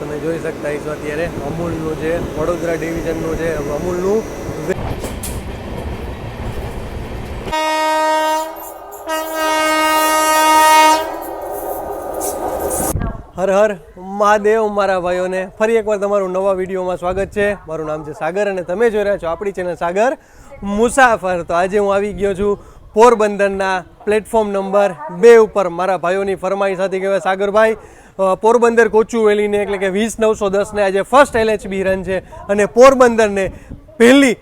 તમે જોઈ શકતા છો અત્યારે અમૂલનું છે વડોદરા ડિવિઝનનું છે અમૂલનું હર હર મહાદેવ મારા ભાઈઓને ફરી એકવાર તમારું નવા વિડીયોમાં સ્વાગત છે. મારું નામ છે સાગર અને તમે જોઈ રહ્યા છો આપણી ચેનલ સાગર મુસાફર. તો આજે હું આવી ગયો છું પોરબંદરના પ્લેટફોર્મ નંબર 2 ઉપર. મારા ભાઈઓની ફરમાઈશ હતી કે સાગરભાઈ પોરબંદર કોચુવેલીને એટલે કે 20910ને આજે ફર્સ્ટ LHB રન છે અને પોરબંદરને પહેલી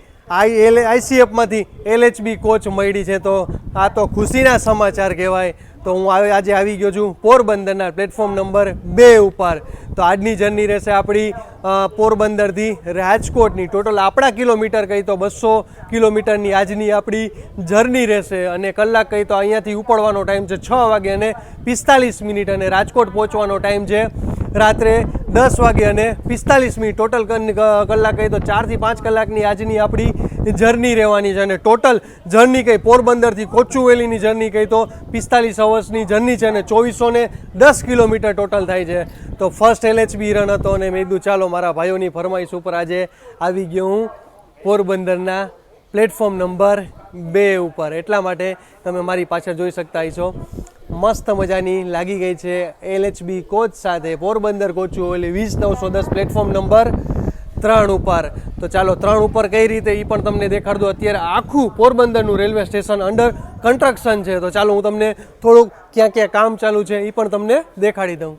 ICFમાંથી LHB કોચ મળી છે. તો આ તો ખુશીના સમાચાર કહેવાય. તો હું આજે આવી ગયો છું પોરબંદરના પ્લેટફોર્મ નંબર 2 ઉપર. તો આજની જર્ની રહેશે આપણી પોરબંદરથી રાજકોટની. ટોટલ આપણા કિલોમીટર કહી તો 200 કિલોમીટરની આજની આપણી જર્ની રહેશે અને કલાક કહી તો અહીંયાથી ઉપડવાનો ટાઈમ છે 6 વાગે અને 45 મિનિટ અને રાજકોટ પહોંચવાનો ટાઈમ છે રાત્રે 10 વાગે અને 45 મિનિટ. ટોટલ કલાક કહી તો 4 થી 5 કલાકની આજની આપણી જર્ની રહેવાની છે અને ટોટલ જર્ની કહી પોરબંદરથી કોચુવેલીની જર્ની કહી તો 45 અવર્સની જર્ની છે અને 2410 કિલોમીટર ટોટલ થાય છે. તો ફર્સ્ટ LHB રન હતો અને મેં કીધું ચાલો મારા ભાઈઓની ફરમાઈશ ઉપર આજે આવી ગયો હું પોરબંદરના પ્લેટફોર્મ નંબર 2 ઉપર. એટલા માટે તમે મારી પાછળ જોઈ શકતા છો મસ્ત મજાની લાગી ગઈ છે LHB કોચ સાથે પોરબંદર કોચુવેલી 20910 પ્લેટફોર્મ નંબર 3 ઉપર. તો ચાલો 3 ઉપર કઈ રીતે એ પણ તમને દેખાડ દો. અત્યારે આખું પોરબંદરનું રેલવે સ્ટેશન અંડર કન્સ્ટ્રક્શન છે. તો ચાલો હું તમને થોડુંક ક્યાં ક્યાં કામ ચાલુ છે એ પણ તમને દેખાડી દઉં.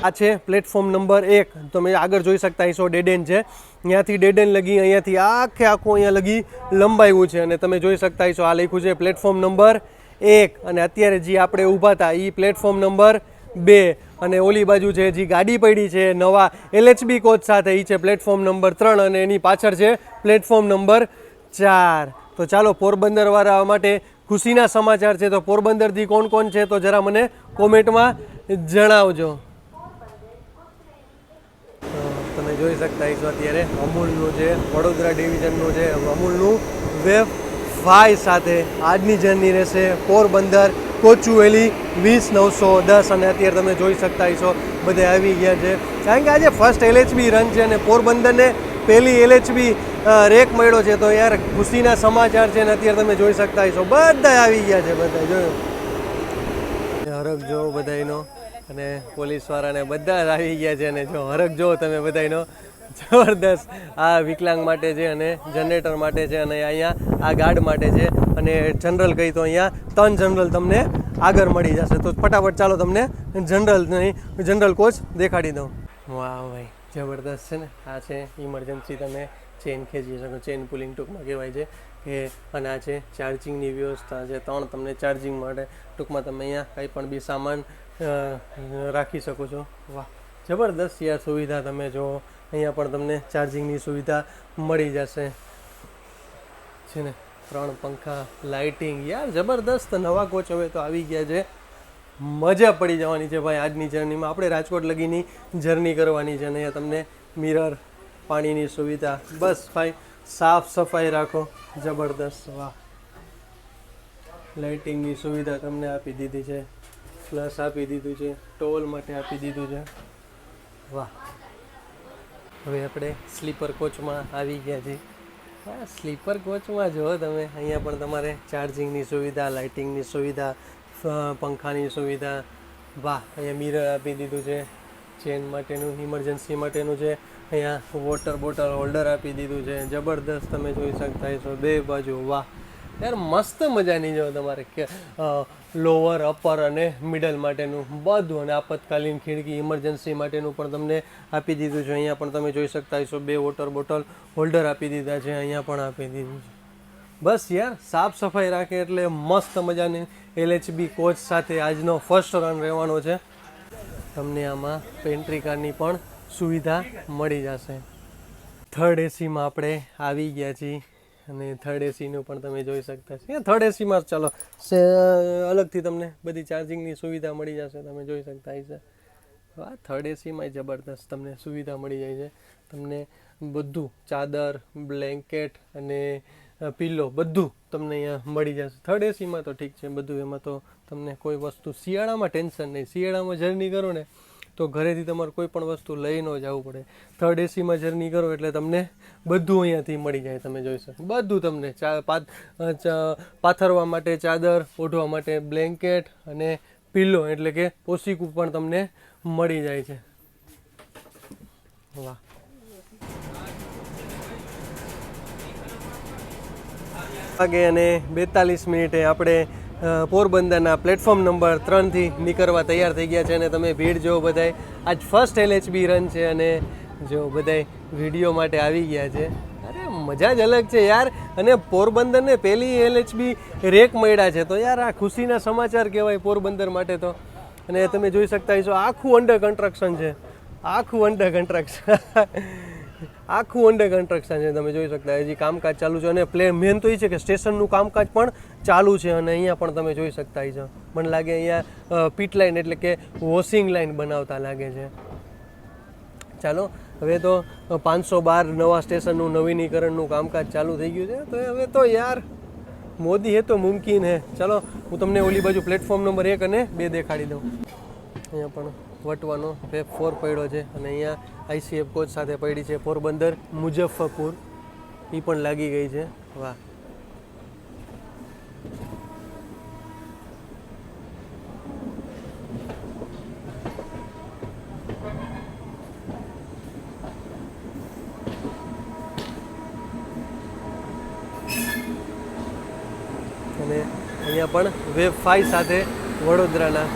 આ છે પ્લેટફોર્મ નંબર 1. તમે આગળ જોઈ શકતા હશો ડેડ એન્ડ છે. ત્યાંથી ડેડ એન્ડ લગી અહીંયાથી આખું અહીંયા લગી લંબાવ્યું છે અને તમે જોઈ શકતા હશો આ લખ્યું છે પ્લેટફોર્મ નંબર 1 અને અત્યારે જે આપણે ઊભા હતા એ પ્લેટફોર્મ નંબર 2 અને ઓલી બાજુ છે જે ગાડી પડી છે નવા LHB કોચ સાથે એ છે પ્લેટફોર્મ નંબર 3 અને એની પાછળ છે પ્લેટફોર્મ નંબર 4. તો ચાલો પોરબંદરવાળા માટે ખુશીના સમાચાર છે. તો પોરબંદરથી કોણ કોણ છે તો જરા મને કોમેન્ટમાં જણાવજો. તમે જોઈ શકતા છો અત્યારે અમૂલનું છે વડોદરા ડિવિઝનનું છે અમૂલનું વેવ 5 સાથે આજની જર્ની રહેશે પોરબંદર કોચુવેલી 20910 અને અત્યારે તમે જોઈ શકતા છો બધા આવી ગયા છે કારણ કે આજે ફર્સ્ટ LHB રન છે અને પોરબંદરને પહેલી LHB રેક મળ્યો છે. તો યાર ખુશીના સમાચાર છે અને અત્યારે તમે જોઈ શકતા છો બધા આવી ગયા છે. બધા જોયો હરખ જો બધાનો અને પોલીસવાળાને બધા આવી ગયા છે અને જો હરખ જો તમે બધાનો જબરદસ્ત. આ વિકલાંગ માટે છે અને જનરેટર માટે છે અને અહીંયા આ ગાર્ડ માટે છે અને જનરલ કહી તો અહીંયા 3 જનરલ તમને આગળ મળી જશે. તો ફટાફટ ચાલો તમને જનરલ કોચ દેખાડી દઉં. વાહ ભાઈ જબરદસ્ત છે ને. આ છે ઇમરજન્સી તમે ચેન ખેંચી શકો, ચેન પુલિંગ ટૂંકમાં કહેવાય છે કે. અને આ છે ચાર્જિંગની વ્યવસ્થા છે 3 તમને ચાર્જિંગ માટે ટૂંકમાં તમે અહીંયા કંઈ પણ બી સામાન રાખી શકો છો. વાહ જબરદસ્ત યાર સુવિધા. તમે જો અહીંયા પણ તમને ચાર્જિંગની સુવિધા મળી જશે છે ને. 3 પંખા, લાઇટિંગ, યાર જબરદસ્ત. નવા કોચ હવે તો આવી ગયા છે. મજા પડી જવાની છે ભાઈ આજની જર્નીમાં. આપણે રાજકોટ લગીની જર્ની કરવાની છે અને અહીંયા તમને મિરર, પાણીની સુવિધા, બસ ભાઈ સાફ સફાઈ રાખો. જબરદસ્ત. વાહ લાઇટિંગની સુવિધા તમને આપી દીધી છે, પ્લસ આપી દીધું છે ટોલ માટે આપી દીધું છે. વાહ હવે આપણે સ્લીપર કોચમાં આવી ગયા છીએ. હા સ્લીપર કોચમાં જો તમે અહીંયા પણ તમારે ચાર્જિંગની સુવિધા, લાઇટિંગની સુવિધા, પંખાની સુવિધા. વાહ અહીંયા મિરર આપી દીધું છે ચેન માટેનું, ઇમરજન્સી માટેનું છે. અહીંયા વોટર બોટલ હોલ્ડર આપી દીધું છે. જબરદસ્ત તમે જોઈ શકતા છો બે બાજુ. વાહ યાર મસ્ત મજાની જો તમારે કે લોઅર, અપર અને મિડલ માટેનું બધું અને આપતકાલીન ખિડકી ઇમરજન્સી માટેનું પણ તમને આપી દીધું છે. અહીંયા પણ તમે જોઈ શકતા હશો 2 વોટર બોટલ હોલ્ડર આપી દીધા છે. અહીંયા પણ આપી દીધું છે. બસ યાર સાફ સફાઈ રાખે એટલે મસ્ત મજાની LHB કોચ સાથે આજનો ફર્સ્ટ રન રહેવાનો છે. તમને આમાં પેન્ટ્રી કારની પણ સુવિધા મળી જશે. થર્ડ એસીમાં આપણે આવી ગયા છીએ અને થર્ડ એસીનું પણ તમે જોઈ શકતા છો. થર્ડ એસીમાં ચાલો અલગથી તમને બધી ચાર્જિંગની સુવિધા મળી જશે. તમે જોઈ શકતા હશે. હા થર્ડ એસીમાં જબરદસ્ત તમને સુવિધા મળી જાય છે. તમને બધું ચાદર, બ્લેન્કેટ અને પિલ્લો બધું તમને અહીંયા મળી જશે. થર્ડ એસીમાં તો ઠીક છે બધું, એમાં તો તમને કોઈ વસ્તુ શિયાળામાં ટેન્શન નહીં. શિયાળામાં જર્ની કરો ને તો ઘરેથી તમારે કોઈ પણ વસ્તુ લઈ ન જવું પડે. થર્ડ એસીમાં જર્ની કરો એટલે તમને બધું અહીંયાથી મળી જાય. તમે જોઈ શકો બધું તમને પાથરવા માટે ચાદર, ઓઢવા માટે બ્લેન્કેટ અને પિલ્લો એટલે કે પોસીકું પણ તમને મળી જાય છે. વાહ, વાગે અને 42 મિનિટે આપણે પોરબંદરના પ્લેટફોર્મ નંબર 3થી નીકળવા તૈયાર થઈ ગયા છે. અને તમે ભીડ જો બધાય આજ ફર્સ્ટ LHB રન છે અને જો બધાય વિડીયો માટે આવી ગયા છે. અરે મજા જ અલગ છે યાર. અને પોરબંદરને પહેલી LHB રેક મળ્યા છે તો યાર આ ખુશીના સમાચાર કહેવાય પોરબંદર માટે તો. અને તમે જોઈ શકતા છો આખું અંડર કન્સ્ટ્રક્શન છે. આખું અંડર કન્સ્ટ્રક્શન છે. તમે જોઈ શકતા હજી કામકાજ ચાલુ છે. અને મેન તો એ છે કે સ્ટેશનનું કામકાજ પણ ચાલુ છે. અને અહીંયા પણ તમે જોઈ શકતા છો મને લાગે અહીંયા પીટ લાઇન એટલે કે વોશિંગ લાઇન બનાવતા લાગે છે. ચાલો હવે તો 512 નવા સ્ટેશનનું નવીનીકરણનું કામકાજ ચાલુ થઈ ગયું છે. તો હવે તો યાર મોદી હે તો મુમકિન હે. ચાલો હું તમને ઓલી બાજુ પ્લેટફોર્મ નંબર 1 અને 2 દેખાડી દઉં. અહીંયા પણ વટવાનો ફેબ 4 પડ્યો છે અને અહીંયા ICF કોચ સાથે પડી છે પોરબંદર મુઝફ્ફરપુર. એ પણ લાગી ગઈ છે. વાહ, અને અહીંયા પણ વેબ 5 સાથે વડોદરાના.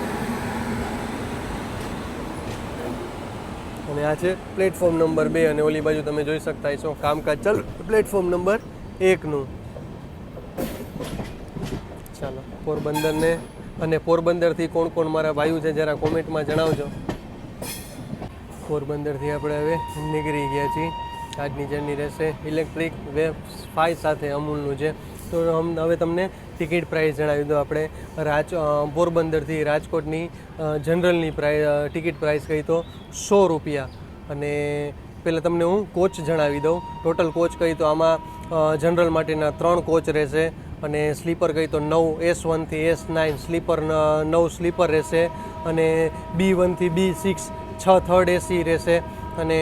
અને આ છે પ્લેટફોર્મ નંબર 2 અને ઓલી બાજુ તમે જોઈ શકતા છો કામકાજ ચાલુ પ્લેટફોર્મ નંબર 1નું. ચાલો પોરબંદરને અને પોરબંદરથી કોણ કોણ મારા ભાઈઓ છે જરા કોમેન્ટમાં જણાવજો. પોરબંદરથી આપણે હવે નીકળી ગયા છીએ. આજની જર્ની રહેશે ઇલેક્ટ્રિક વેબ 5 સાથે અમૂલનું છે. તો હવે તમને ટિકિટ પ્રાઇસ જણાવી દો. આપણે પોરબંદરથી રાજકોટની જનરલની ટિકિટ પ્રાઇસ કહી તો 100 રૂપિયા. અને પહેલાં તમને હું કોચ જણાવી દઉં. ટોટલ કોચ કહી તો આમાં જનરલ માટેના 3 કોચ રહેશે અને સ્લીપર કહી તો 9 S1 થી S9 સ્લીપર 9 સ્લીપર રહેશે અને B1 થી B6 6 થર્ડ એસી રહેશે અને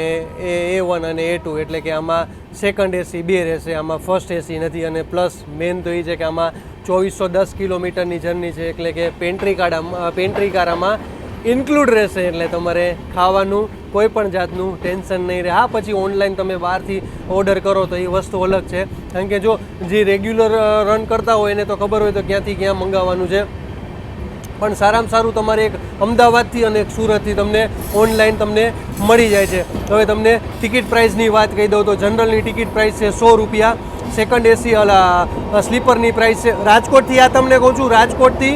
A1 અને A2 એટલે કે આમાં સેકન્ડ એસી 2 રહેશે. આમાં ફર્સ્ટ એસી નથી. અને પ્લસ મેન તો એ છે કે આમાં 2410 કિલોમીટરની જર્ની છે એટલે કે પેન્ટ્રી કાર આમાં ઇન્ક્લુડ રહેશે. એટલે તમારે ખાવાનું કોઈ પણ જાતનું ટેન્શન નહીં રહે. હા, પછી ઓનલાઈન તમે બહારથી ઓર્ડર કરો તો એ વસ્તુ અલગ છે. કારણ કે જો જે રેગ્યુલર રન કરતા હોય એને તો ખબર હોય તો ક્યાંથી ક્યાં મંગાવવાનું છે. પણ સારામાં સારું તમારે એક અમદાવાદથી અને એક સુરતથી તમને ઓનલાઈન તમને મળી જાય છે. હવે તમને ટિકિટ પ્રાઇસની વાત કહી દઉં તો જનરલની ટિકિટ પ્રાઇસ છે 100 રૂપિયા. સેકન્ડ એસી સ્લીપરની પ્રાઇસ છે રાજકોટથી, આ તમને કહું છું રાજકોટથી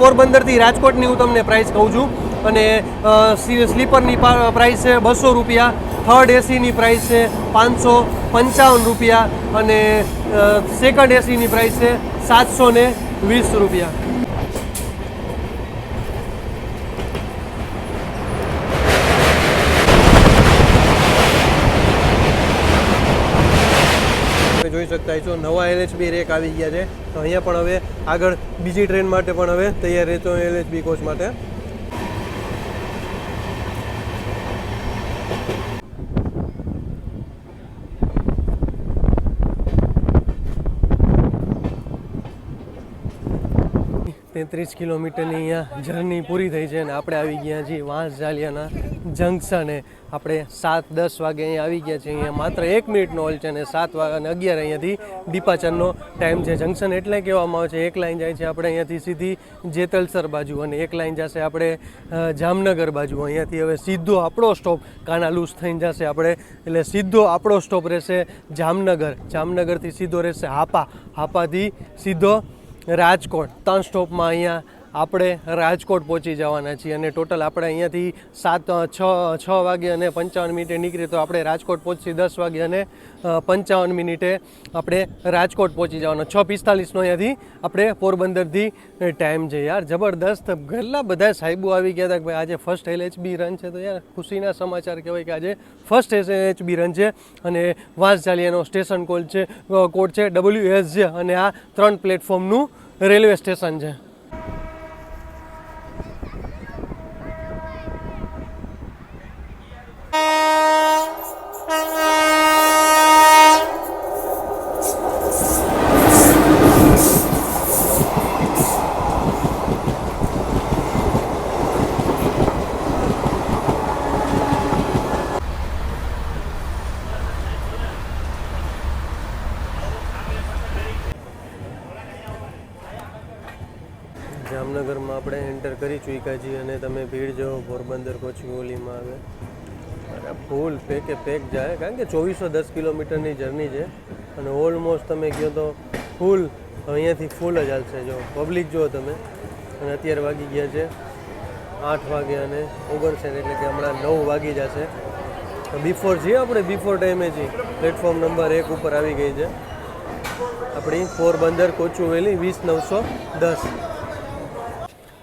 પોરબંદરથી રાજકોટની હું તમને પ્રાઇસ કહું છું. અને સ્લીપરની પ્રાઇસ છે 200 રૂપિયા. થર્ડ એસીની પ્રાઇસ છે 555 રૂપિયા અને સેકન્ડ એસીની પ્રાઇસ છે 720 રૂપિયા. જોઈ શકતા છો નવા LHB રેક આવી ગયા છે. તો અહીંયા પણ હવે આગળ બીજી ટ્રેન માટે પણ હવે તૈયાર રહેતો LHB કોચ માટે. ₹33 કિલોમીટરની અહીંયા જર્ની પૂરી થઈ છે અને આપણે આવી ગયા છીએ વાંસજાલિયાના જંકશને. આપણે 7:10 વાગે અહીંયા આવી ગયા છીએ. અહીંયા માત્ર 1 મિનિટનો હોલ્ડ છે અને 7 વાગ્યા અને 11 અહીંયાથી ડિપાચરનો ટાઈમ છે. જંકશન એટલે કહેવામાં આવે છે એક લાઈન જાય છે આપણે અહીંયાથી સીધી જેતલસર બાજુ અને એક લાઈન જશે આપણે જામનગર બાજુ. અહીંયાથી હવે સીધો આપણો સ્ટોપ કાનાલુસ થઈને જશે આપણે. એટલે સીધો આપણો સ્ટોપ રહેશે જામનગર. જામનગરથી સીધો રહેશે હાપાથી સીધો રાજકોટ. 3 સ્ટોપમાં અહીંયા આપણે રાજકોટ પહોંચી જવાના છીએ. અને ટોટલ આપણે અહીંયાથી 6 વાગે અને 55 મિનિટે નીકળીએ તો આપણે રાજકોટ પહોંચી 10 વાગે અને 55 મિનિટે આપણે રાજકોટ પહોંચી જવાના. 6:45નો અહીંયાથી આપણે પોરબંદરથી ટાઈમ છે. યાર જબરદસ્ત. ઘણા બધા સાહેબો આવી ગયા હતા કે ભાઈ આજે ફર્સ્ટ LHB રન છે. તો યાર ખુશીના સમાચાર કહેવાય કે આજે ફર્સ્ટ LHB રન છે અને વાંસજાલિયાનો સ્ટેશન કોડ છે WS છે અને આ 3 પ્લેટફોર્મનું રેલવે સ્ટેશન છે. જામનગરમાં આપણે એન્ટર કરી ચૂક્યા છીએ અને તમે ભીડ જો પોરબંદર કોચુવેલીમાં આવે અરે ફૂલ પેકે પેક જાય, કારણ કે 2410 કિલોમીટરની જર્ની છે અને ઓલમોસ્ટ તમે કહો તો ફૂલ અહીંયાથી ફૂલ જ હાલશે. જો પબ્લિક જુઓ તમે, અને અત્યારે વાગી ગયા છે 8 વાગે અને 59, એટલે કે હમણાં 9 વાગી જશે. બિફોર છીએ આપણે, બિફોર ટાઈમે છીએ. પ્લેટફોર્મ નંબર 1 ઉપર આવી ગઈ છે આપણી પોરબંદર કોચુવેલી 20910.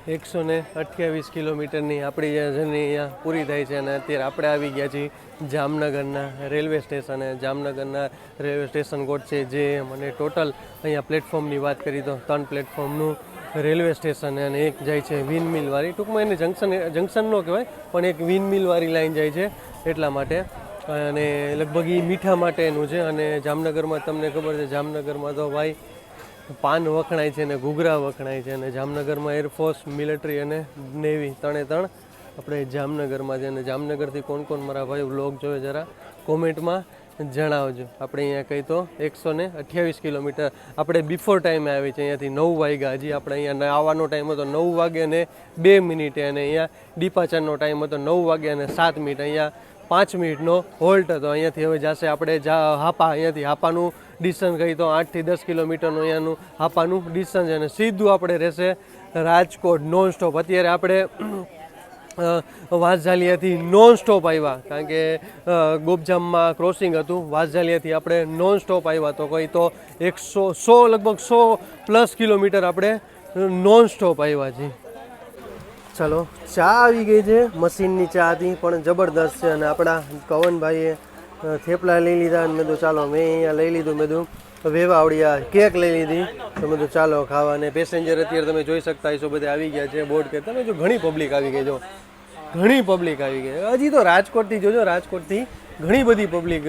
128 કિલોમીટરની આપણી જર્ની અહીંયા પૂરી થાય છે અને અત્યારે આપણે આવી ગયા છીએ જામનગરના રેલવે સ્ટેશને. જામનગરના રેલવે સ્ટેશન કોડ છે જે મને ટોટલ અહીંયા પ્લેટફોર્મની વાત કરી તો 3 પ્લેટફોર્મનું રેલવે સ્ટેશન, અને એક જાય છે વિનમિલવાળી. ટૂંકમાં એને જંકશન ન કહેવાય, પણ એક વિનમિલવાળી લાઈન જાય છે એટલા માટે, અને લગભગ એ મીઠા માટેનું છે. અને જામનગરમાં તમને ખબર છે, જામનગરમાં તો ભાઈ પાન વખણાય છે ને ઘૂઘરા વખણાય છે, અને જામનગરમાં એરફોર્સ, મિલિટરી અને નેવી 3 આપણે જામનગરમાં છે. અને જામનગરથી કોણ કોણ મારા ભાઈ વ્લોગ જોવે જરા કોમેન્ટમાં જણાવજો. આપણે અહીંયા કહી તો 128 કિલોમીટર આપણે બિફોર ટાઈમે આવી છે. અહીંયાથી 9 વાગ્યા, હજી આપણે અહીંયા આવવાનો ટાઈમ હતો 9 વાગે અને 2 મિનિટે, અને અહીંયા ડિપાચરનો ટાઈમ હતો 9 વાગે અને 7 મિનિટ. અહીંયા 5 મિનિટનો હોલ્ટ હતો. અહીંયાથી હવે જશે આપણે હાપા. અહીંયાથી હાપાનું ડિસ્ટન્સ કહી તો 8 થી 10 કિલોમીટરનું અહીંયાનું હાપાનું ડિસ્ટન્સ, અને સીધું આપણે રહેશે રાજકોટ નોન સ્ટોપ. અત્યારે આપણે વાંસઝાલિયાથી નોન સ્ટોપ આવ્યા, કારણ કે ગોપજામમાં ક્રોસિંગ હતું. વાંસઝાલિયાથી આપણે નોન સ્ટોપ આવ્યા તો કહી તો 100 કિલોમીટર આપણે નોન સ્ટોપ આવ્યા છીએ. ચાલો, ચા આવી ગઈ છે. મશીનની ચા હતી પણ જબરદસ્ત છે. અને આપણા કવનભાઈએ થેપલા લઈ લીધા, અને મેં તો ચાલો મેં અહીંયા લઈ લીધું. મેં તો વેવાવડિયા કેક લઈ લીધી, તો મેં તો ચાલો ખાવા. અને પેસેન્જર અત્યારે તમે જોઈ શકતા હશો બધા આવી ગયા છે બોર્ડ કે. તમે જો ઘણી પબ્લિક આવી ગઈ, જો ઘણી પબ્લિક આવી ગઈ. હજી તો રાજકોટથી જોજો, રાજકોટથી ઘણી બધી પબ્લિક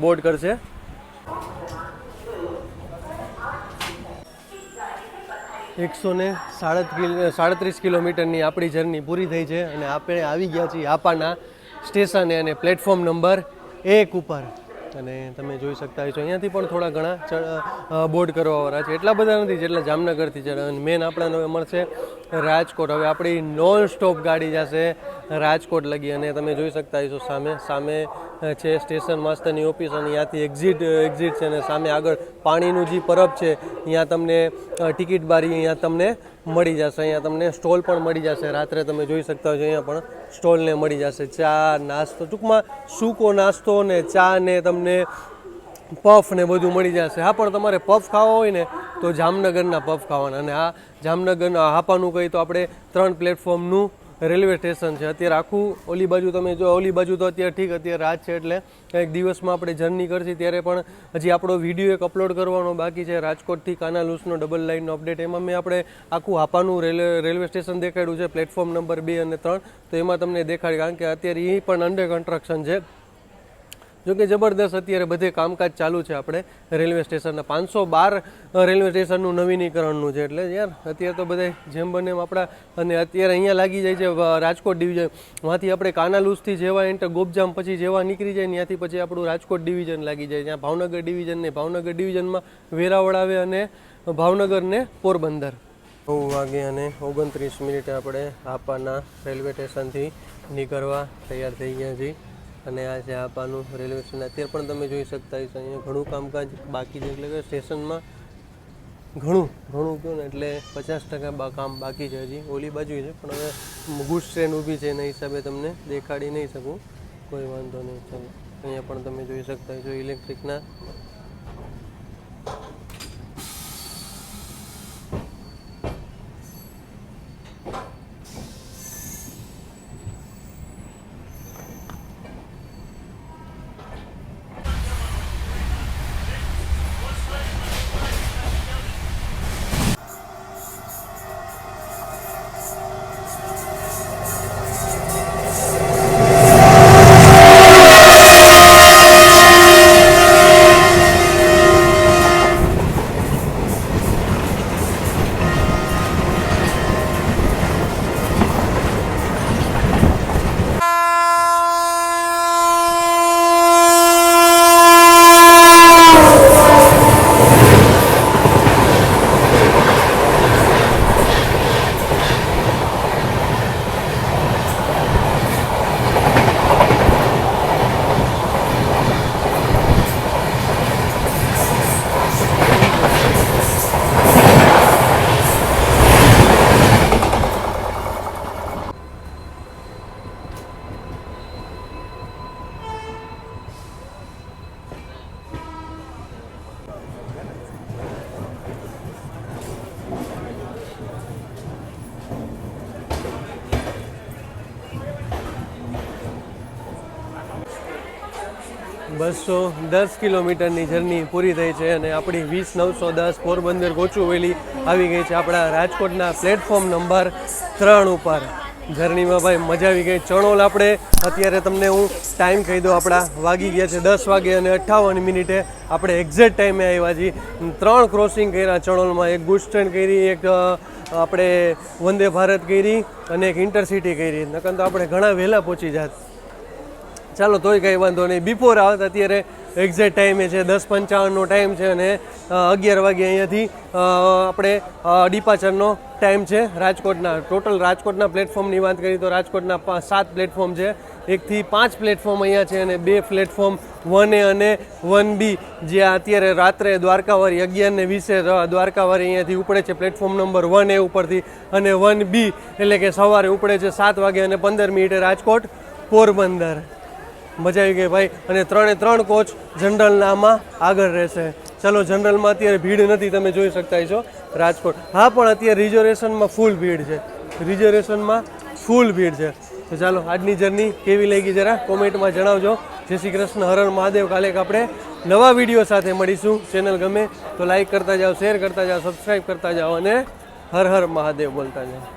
બોર્ડ કરશે. એકસો ને 37 કિલોમીટરની આપણી જર્ની પૂરી થઈ છે અને આપણે આવી ગયા છીએ હાપાના સ્ટેશને અને પ્લેટફોર્મ નંબર 1 ઉપર. અને તમે જોઈ શકતા હશો અહીંયાથી પણ થોડા ઘણા બોર્ડ કરવાવાળા છે, એટલા બધા નથી જેટલા જામનગરથી છે. અને મેન આપણા મળશે રાજકોટ. હવે આપણી નોન સ્ટોપ ગાડી જશે રાજકોટ લગી, અને તમે જોઈ શકતા હશો સામે છે સ્ટેશન માસ્ટરની ઓફિસ, અને ત્યાંથી એક્ઝિટ છે. અને સામે આગળ પાણીનું જે પરબ છે ત્યાં તમને ટિકિટ બારી અહીંયા તમને મળી જશે. અહીંયા તમને સ્ટોલ પણ મળી જશે. રાત્રે તમે જોઈ શકતા હશો અહીંયા પણ સ્ટોલને મળી જશે ચા, નાસ્તો, ટૂંકમાં સૂકો નાસ્તો ને ચા ને તમને પફ ને બધું મળી જશે. હા, પણ તમારે પફ ખાવા હોય ને તો જામનગરના પફ ખાવાના. અને આ જામનગરના હાપાનું કહી તો આપણે 3 પ્લેટફોર્મનું રેલવે સ્ટેશન છે. અત્યારે આખું ઓલી બાજુ તમે જો, ઓલી બાજુ તો અત્યારે ઠીક અત્યારે રાત છે એટલે એક દિવસમાં આપણે જર્ની કરશી, ત્યારે પણ હજી આપણો વિડીયો એક અપલોડ કરવાનો બાકી છે. રાજકોટથી કાનાલુસનો ડબલ લાઇનનો અપડેટ, એમાં મેં આપણે આખું હાપાનું રેલવે સ્ટેશન દેખાડ્યું છે, પ્લેટફોર્મ નંબર 2 અને 3. તો એમાં તમને દેખાડી, કારણ કે અત્યારે એ પણ અંડર કન્સ્ટ્રક્શન છે. જોકે જબરદસ્ત અત્યારે બધે કામકાજ ચાલુ છે આપણે રેલવે સ્ટેશનના. 512 રેલવે સ્ટેશનનું નવીનીકરણનું છે, એટલે યાર અત્યારે તો બધે જેમ બને એમ આપણા. અને અત્યારે અહીંયા લાગી જાય છે રાજકોટ ડિવિઝન. વાંથી આપણે કાનાલુસથી જેવા એન્ટર ગોપજામ પછી જેવા નીકળી જાય ત્યાંથી પછી આપણું રાજકોટ ડિવિઝન લાગી જાય. ત્યાં ભાવનગર ડિવિઝન ને ભાવનગર ડિવિઝનમાં વેરાવળ આવે, અને ભાવનગર ને પોરબંદર. 9 વાગે અને 29 મિનિટે આપણે હાપાના રેલવે સ્ટેશનથી નીકળવા તૈયાર થઈ ગયા છીએ. અને આ છે હાપાનું રેલવે સ્ટેશન. અત્યારે પણ તમે જોઈ શકતા હશો અહીંયા ઘણું કામકાજ બાકી છે, એટલે કે સ્ટેશનમાં ઘણું કહું ને એટલે 50% કામ બાકી છે. હજી ઓલી બાજુ છે, પણ હવે ગુડ્સ ટ્રેન ઊભી છે એના હિસાબે તમને દેખાડી નહીં શકું, કોઈ વાંધો નહીં. ચાલો, અહીંયા પણ તમે જોઈ શકતા હશો ઇલેક્ટ્રિકના 210 કિલોમીટરની જર્ની પૂરી થઈ છે અને આપણી 20910 પોરબંદર કોચુવેલી આવી ગઈ છે આપણા રાજકોટના પ્લેટફોર્મ નંબર 3 ઉપર. જર્નીમાં ભાઈ મજા આવી ગઈ. ચણોલ આપણે અત્યારે તમને હું ટાઈમ કહી દઉં, આપણા વાગી ગયા છે 10 વાગે અને 58 મિનિટે આપણે એક્ઝેક્ટ ટાઈમે આવ્યા છીએ. 3 ક્રોસિંગ કર્યા ચણોલમાં, એક ગુડ્સ ટ્રેન કરી, એક આપણે વંદે ભારત કરી અને એક ઇન્ટરસિટી કરી. નકર તો આપણે ઘણા વહેલા પહોંચી જાત. ચાલો તોય કંઈ વાંધો નહીં. બિફોર આવત અત્યારે એક્ઝેક્ટ ટાઈમે છે 10:55નો ટાઈમ છે અને 11 વાગે અહીંયાથી આપણે ડિપાચરનો ટાઈમ છે રાજકોટના. ટોટલ રાજકોટના પ્લેટફોર્મની વાત કરીએ તો રાજકોટના 7 પ્લેટફોર્મ છે. 1 થી 5 પ્લેટફોર્મ અહીંયા છે અને 2 પ્લેટફોર્મ 1A અને 1B જે અત્યારે રાત્રે દ્વારકાવાળી 11:20 દ્વારકાવાળી અહીંયાથી ઉપડે છે પ્લેટફોર્મ નંબર 1A ઉપરથી, અને 1B એટલે કે સવારે ઉપડે છે 7 વાગે અને 15 મિનિટે રાજકોટ પોરબંદર. મજા આવી ગઈ ભાઈ. અને 3 કોચ જનરલના આમાં આગળ રહેશે. ચલો, જનરલમાં અત્યારે ભીડ નથી, તમે જોઈ શકતા છો રાજકોટ. હા, પણ અત્યારે રિઝર્વેશનમાં ફૂલ ભીડ છે. રિઝર્વેશનમાં ફૂલ ભીડ છે. તો ચાલો, આજની જર્ની કેવી લાગી જરા કોમેન્ટમાં જણાવજો. જય શ્રી કૃષ્ણ, હર હર મહાદેવ. કાલે આપણે નવા વિડીયો સાથે મળીશું. ચેનલ ગમે તો લાઈક કરતા જાઓ, શેર કરતા જાઓ, સબસ્ક્રાઈબ કરતા જાઓ અને હર હર મહાદેવ બોલતા જાઓ.